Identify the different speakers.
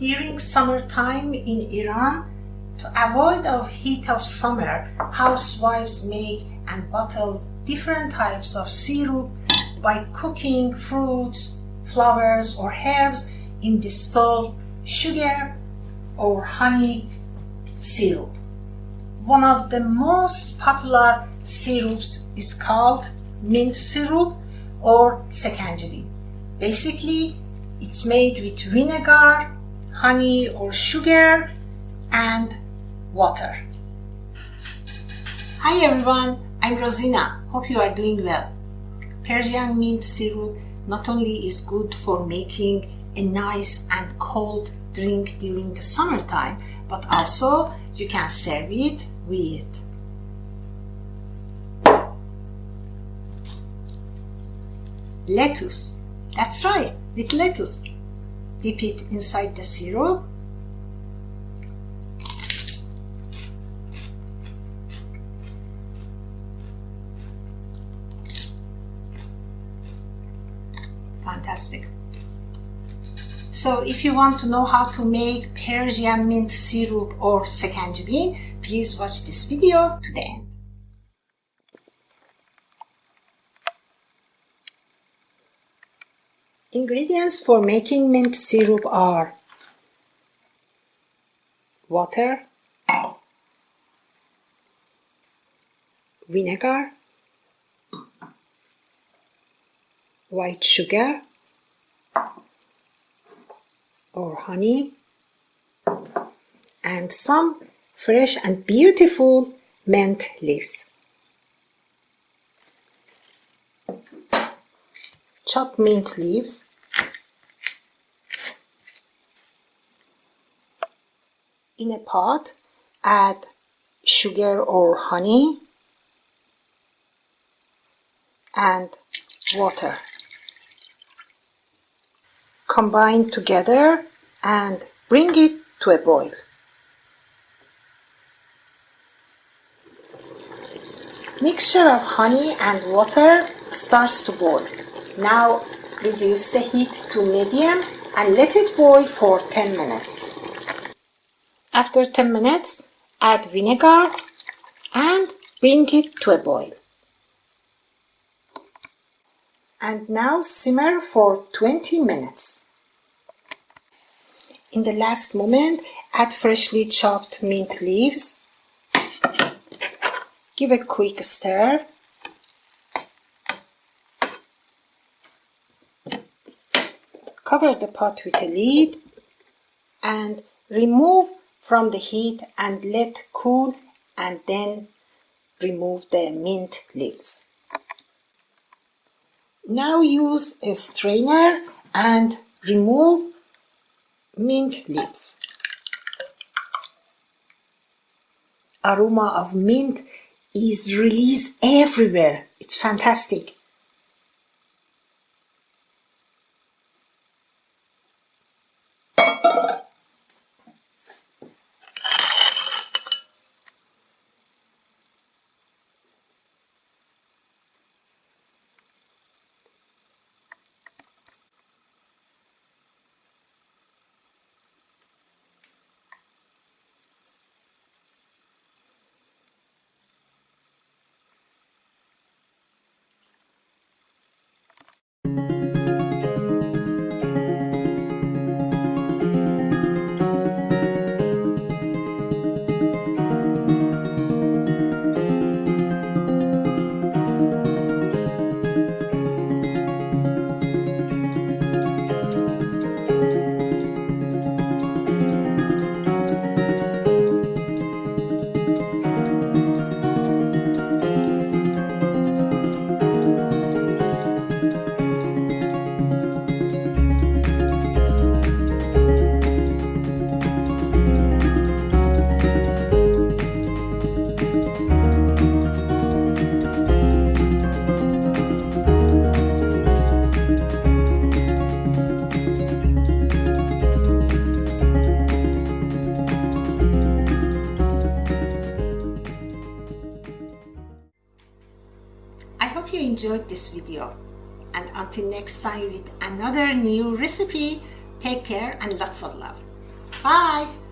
Speaker 1: During summertime in Iran, to avoid the heat of summer, housewives make and bottle different types of syrup by cooking fruits, flowers, or herbs in dissolved sugar or honey syrup. One of the most popular syrups is called mint syrup or Sekanjebin. Basically, it's made with vinegar, honey or sugar, and water. Hi everyone, I'm Rozina. Hope you are doing well. Persian mint syrup not only is good for making a nice and cold drink during the summertime, but also you can serve it with lettuce. That's right, with lettuce. Dip it inside the syrup. Fantastic. So if you want to know how to make Persian mint syrup or Sekanjebin, please watch this video to the end. Ingredients for making mint syrup are water, vinegar, white sugar or honey, and some fresh and beautiful mint leaves. Chop mint leaves, in a pot add sugar or honey and water. Combine together and bring it to a boil. Mixture of honey and water starts to boil. Now reduce the heat to medium and let it boil for 10 minutes. After 10 minutes, add vinegar and bring it to a boil. And now simmer for 20 minutes. In the last moment, add freshly chopped mint leaves. Give a quick stir. Cover the pot with a lid and remove from the heat and let cool, and then remove the mint leaves. Now use a strainer and remove mint leaves. Aroma of mint is released everywhere. It's fantastic. hope you enjoyed this video, and until next time with another new recipe, take care and lots of love. Bye.